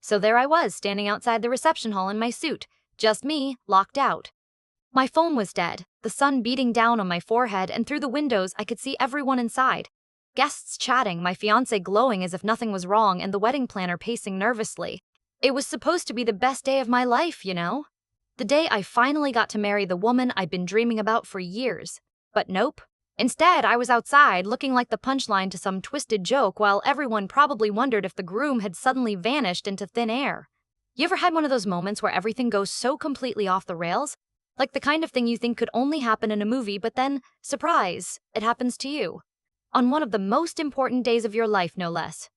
So there I was, standing outside the reception hall in my suit. Just me, locked out. My phone was dead, the sun beating down on my forehead, and through the windows I could see everyone inside. Guests chatting, my fiancé glowing as if nothing was wrong, and the wedding planner pacing nervously. It was supposed to be the best day of my life, you know? The day I finally got to marry the woman I'd been dreaming about for years. But nope. Instead, I was outside, looking like the punchline to some twisted joke, while everyone probably wondered if the groom had suddenly vanished into thin air. You ever had one of those moments where everything goes so completely off the rails? Like the kind of thing you think could only happen in a movie, but then, surprise, it happens to you. On one of the most important days of your life, no less.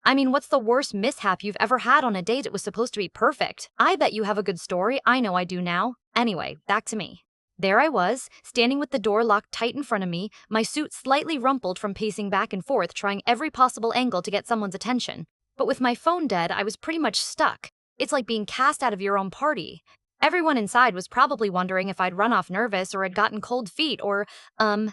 I mean, what's the worst mishap you've ever had on a date that was supposed to be perfect? I bet you have a good story. I know I do now. Anyway, back to me. There I was, standing with the door locked tight in front of me, my suit slightly rumpled from pacing back and forth, trying every possible angle to get someone's attention. But with my phone dead, I was pretty much stuck. It's like being cast out of your own party. Everyone inside was probably wondering if I'd run off nervous or had gotten cold feet or,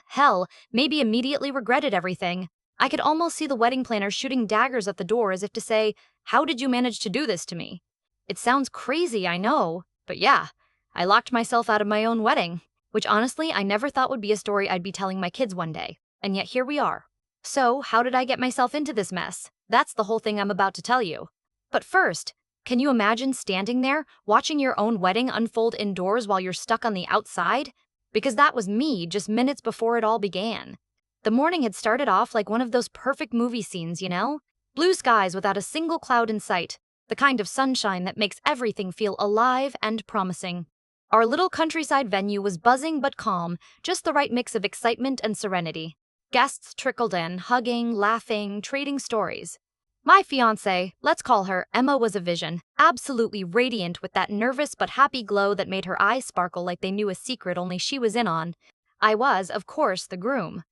hell, maybe immediately regretted everything. I could almost see the wedding planner shooting daggers at the door as if to say, "How did you manage to do this to me?" It sounds crazy, I know, but yeah, I locked myself out of my own wedding, which honestly I never thought would be a story I'd be telling my kids one day, and yet here we are. So, how did I get myself into this mess? That's the whole thing I'm about to tell you. But first, can you imagine standing there, watching your own wedding unfold indoors while you're stuck on the outside? Because that was me just minutes before it all began. The morning had started off like one of those perfect movie scenes, you know? Blue skies without a single cloud in sight, the kind of sunshine that makes everything feel alive and promising. Our little countryside venue was buzzing but calm, just the right mix of excitement and serenity. Guests trickled in, hugging, laughing, trading stories. My fiancée, let's call her Emma, was a vision, absolutely radiant with that nervous but happy glow that made her eyes sparkle like they knew a secret only she was in on. I was, of course, the groom.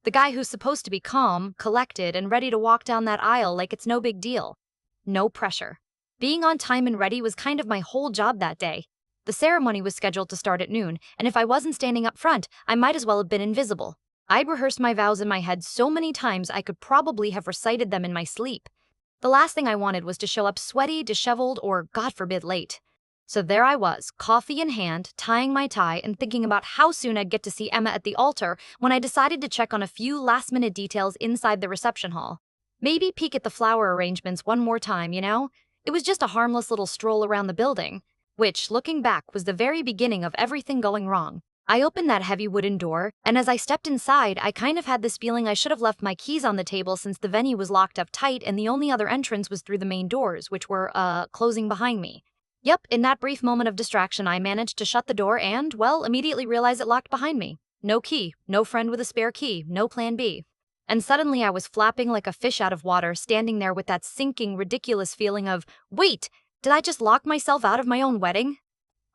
The guy who's supposed to be calm, collected, and ready to walk down that aisle like it's no big deal. No pressure. Being on time and ready was kind of my whole job that day. The ceremony was scheduled to start at noon, and if I wasn't standing up front, I might as well have been invisible. I'd rehearsed my vows in my head so many times I could probably have recited them in my sleep. The last thing I wanted was to show up sweaty, disheveled, or, God forbid, late. So there I was, coffee in hand, tying my tie, and thinking about how soon I'd get to see Emma at the altar when I decided to check on a few last-minute details inside the reception hall. Maybe peek at the flower arrangements one more time, you know? It was just a harmless little stroll around the building, which, looking back, was the very beginning of everything going wrong. I opened that heavy wooden door, and as I stepped inside, I kind of had this feeling I should have left my keys on the table since the venue was locked up tight and the only other entrance was through the main doors, which were, closing behind me. Yep, in that brief moment of distraction, I managed to shut the door and, well, immediately realized it locked behind me. No key, no friend with a spare key, no plan B. And suddenly I was flapping like a fish out of water, standing there with that sinking, ridiculous feeling of, wait, did I just lock myself out of my own wedding?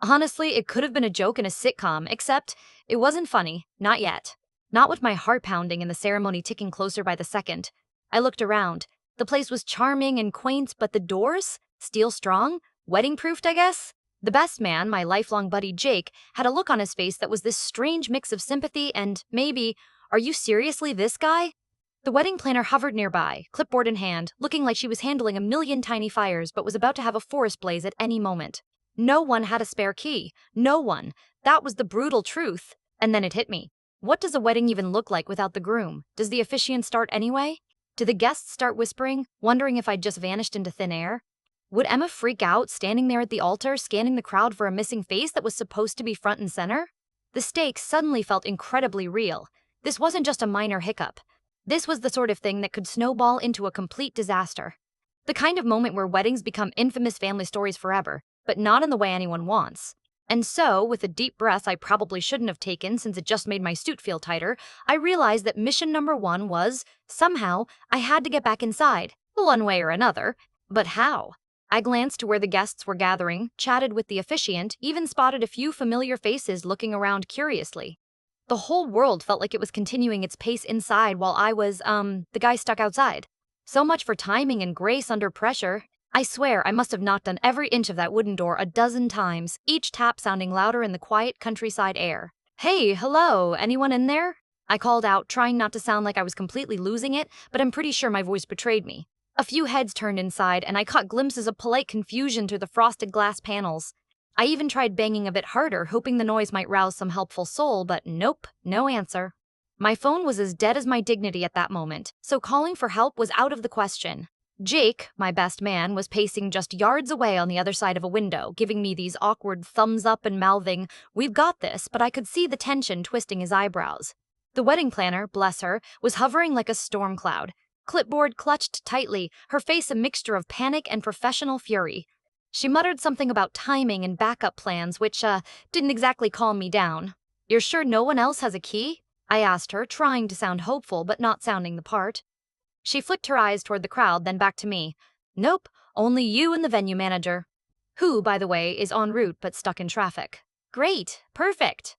Honestly, it could have been a joke in a sitcom, except it wasn't funny, not yet. Not with my heart pounding and the ceremony ticking closer by the second. I looked around. The place was charming and quaint, but the doors? Steel strong? Wedding-proofed, I guess? The best man, my lifelong buddy Jake, had a look on his face that was this strange mix of sympathy and, maybe, are you seriously this guy? The wedding planner hovered nearby, clipboard in hand, looking like she was handling a million tiny fires but was about to have a forest blaze at any moment. No one had a spare key. No one. That was the brutal truth. And then it hit me. What does a wedding even look like without the groom? Does the officiant start anyway? Do the guests start whispering, wondering if I'd just vanished into thin air? Would Emma freak out, standing there at the altar, scanning the crowd for a missing face that was supposed to be front and center? The stakes suddenly felt incredibly real. This wasn't just a minor hiccup. This was the sort of thing that could snowball into a complete disaster. The kind of moment where weddings become infamous family stories forever, but not in the way anyone wants. And so, with a deep breath I probably shouldn't have taken since it just made my suit feel tighter, I realized that mission number 1 was, somehow, I had to get back inside, one way or another. But how? I glanced to where the guests were gathering, chatted with the officiant, even spotted a few familiar faces looking around curiously. The whole world felt like it was continuing its pace inside while I was, the guy stuck outside. So much for timing and grace under pressure. I swear I must have knocked on every inch of that wooden door a dozen times, each tap sounding louder in the quiet countryside air. Hey, hello, anyone in there? I called out, trying not to sound like I was completely losing it, but I'm pretty sure my voice betrayed me. A few heads turned inside, and I caught glimpses of polite confusion through the frosted glass panels. I even tried banging a bit harder, hoping the noise might rouse some helpful soul, but nope, no answer. My phone was as dead as my dignity at that moment, so calling for help was out of the question. Jake, my best man, was pacing just yards away on the other side of a window, giving me these awkward thumbs up and mouthing, "We've got this," but I could see the tension twisting his eyebrows. The wedding planner, bless her, was hovering like a storm cloud. Clipboard clutched tightly, her face a mixture of panic and professional fury. She muttered something about timing and backup plans, which, didn't exactly calm me down. "You're sure no one else has a key?" I asked her, trying to sound hopeful but not sounding the part. She flicked her eyes toward the crowd, then back to me. "Nope, only you and the venue manager. Who, by the way, is en route but stuck in traffic." "Great, perfect."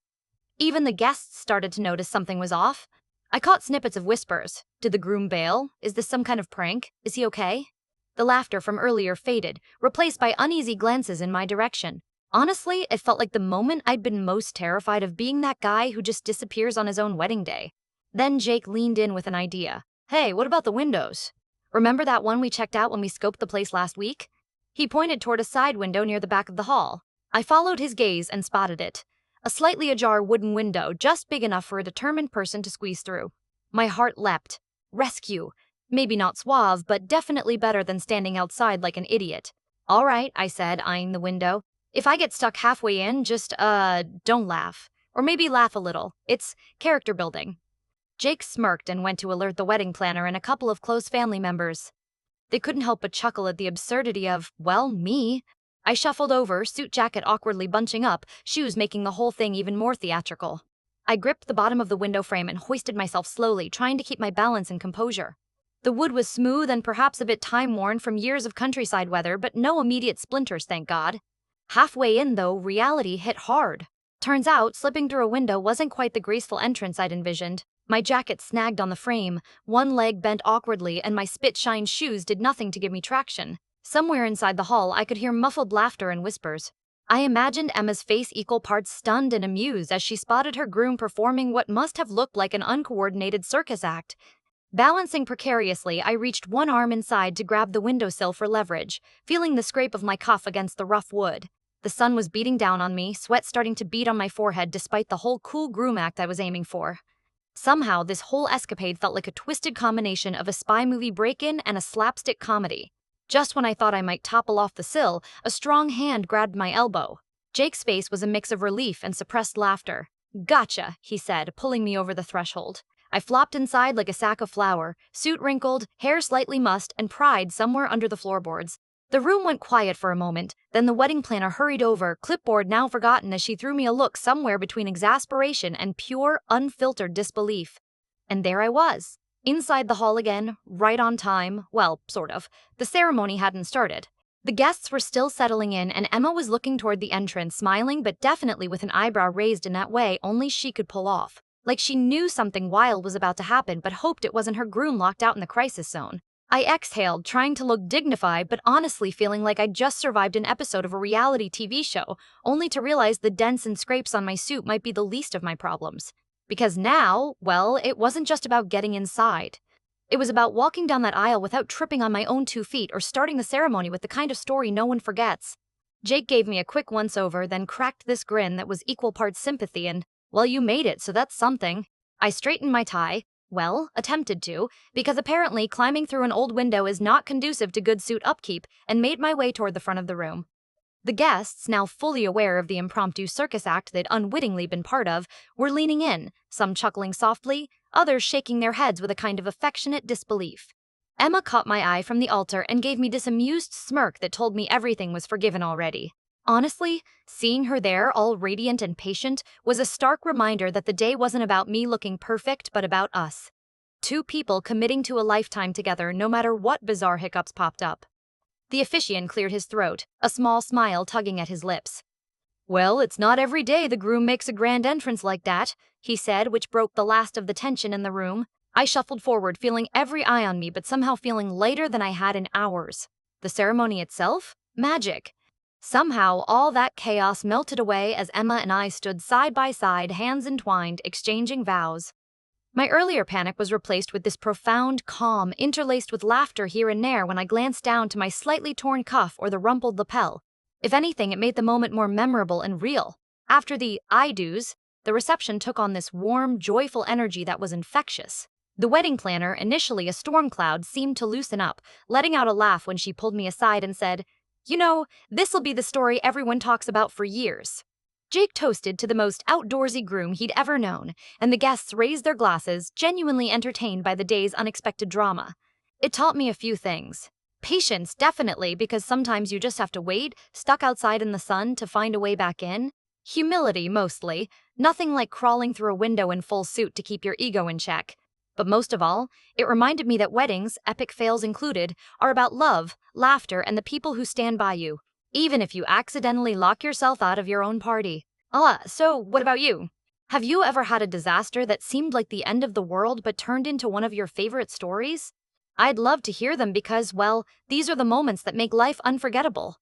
Even the guests started to notice something was off. I caught snippets of whispers. Did the groom bail? Is this some kind of prank? Is he okay? The laughter from earlier faded, replaced by uneasy glances in my direction. Honestly, it felt like the moment I'd been most terrified of being that guy who just disappears on his own wedding day. Then Jake leaned in with an idea. "Hey, what about the windows? Remember that one we checked out when we scoped the place last week?" He pointed toward a side window near the back of the hall. I followed his gaze and spotted it. A slightly ajar wooden window, just big enough for a determined person to squeeze through. My heart leapt. Rescue. Maybe not suave, but definitely better than standing outside like an idiot. "All right," I said, eyeing the window. "If I get stuck halfway in, just, don't laugh. Or maybe laugh a little. It's character building." Jake smirked and went to alert the wedding planner and a couple of close family members. They couldn't help but chuckle at the absurdity of, well, me. I shuffled over, suit jacket awkwardly bunching up, shoes making the whole thing even more theatrical. I gripped the bottom of the window frame and hoisted myself slowly, trying to keep my balance and composure. The wood was smooth and perhaps a bit time-worn from years of countryside weather, but no immediate splinters, thank God. Halfway in, though, reality hit hard. Turns out, slipping through a window wasn't quite the graceful entrance I'd envisioned. My jacket snagged on the frame, one leg bent awkwardly, and my spit-shined shoes did nothing to give me traction. Somewhere inside the hall, I could hear muffled laughter and whispers. I imagined Emma's face equal parts stunned and amused as she spotted her groom performing what must have looked like an uncoordinated circus act. Balancing precariously, I reached one arm inside to grab the windowsill for leverage, feeling the scrape of my cuff against the rough wood. The sun was beating down on me, sweat starting to bead on my forehead despite the whole cool groom act I was aiming for. Somehow, this whole escapade felt like a twisted combination of a spy movie break-in and a slapstick comedy. Just when I thought I might topple off the sill, a strong hand grabbed my elbow. Jake's face was a mix of relief and suppressed laughter. "Gotcha," he said, pulling me over the threshold. I flopped inside like a sack of flour, suit wrinkled, hair slightly mussed, and pride somewhere under the floorboards. The room went quiet for a moment, then the wedding planner hurried over, clipboard now forgotten as she threw me a look somewhere between exasperation and pure, unfiltered disbelief. And there I was, inside the hall again, right on time, well, sort of. The ceremony hadn't started. The guests were still settling in, and Emma was looking toward the entrance, smiling but definitely with an eyebrow raised in that way only she could pull off. Like she knew something wild was about to happen but hoped it wasn't her groom locked out in the crisis zone. I exhaled, trying to look dignified but honestly feeling like I'd just survived an episode of a reality TV show, only to realize the dents and scrapes on my suit might be the least of my problems. Because now, well, it wasn't just about getting inside. It was about walking down that aisle without tripping on my own 2 feet or starting the ceremony with the kind of story no one forgets. Jake gave me a quick once-over, then cracked this grin that was equal parts sympathy and, "Well, you made it, so that's something." I straightened my tie. Well, attempted to, because apparently climbing through an old window is not conducive to good suit upkeep, and made my way toward the front of the room. The guests, now fully aware of the impromptu circus act they'd unwittingly been part of, were leaning in, some chuckling softly, others shaking their heads with a kind of affectionate disbelief. Emma caught my eye from the altar and gave me this amused smirk that told me everything was forgiven already. Honestly, seeing her there, all radiant and patient, was a stark reminder that the day wasn't about me looking perfect, but about us. 2 people committing to a lifetime together no matter what bizarre hiccups popped up. The officiant cleared his throat, a small smile tugging at his lips. "Well, it's not every day the groom makes a grand entrance like that," he said, which broke the last of the tension in the room. I shuffled forward, feeling every eye on me, but somehow feeling lighter than I had in hours. The ceremony itself? Magic. Somehow, all that chaos melted away as Emma and I stood side by side, hands entwined, exchanging vows. My earlier panic was replaced with this profound calm, interlaced with laughter here and there when I glanced down to my slightly torn cuff or the rumpled lapel. If anything, it made the moment more memorable and real. After the I do's, the reception took on this warm, joyful energy that was infectious. The wedding planner, initially a storm cloud, seemed to loosen up, letting out a laugh when she pulled me aside and said, "You know, this'll be the story everyone talks about for years." Jake toasted to the most outdoorsy groom he'd ever known, and the guests raised their glasses, genuinely entertained by the day's unexpected drama. It taught me a few things. Patience, definitely, because sometimes you just have to wait, stuck outside in the sun, to find a way back in. Humility, mostly. Nothing like crawling through a window in full suit to keep your ego in check. But most of all, it reminded me that weddings, epic fails included, are about love, laughter, and the people who stand by you, even if you accidentally lock yourself out of your own party. So what about you? Have you ever had a disaster that seemed like the end of the world but turned into one of your favorite stories? I'd love to hear them because, well, these are the moments that make life unforgettable.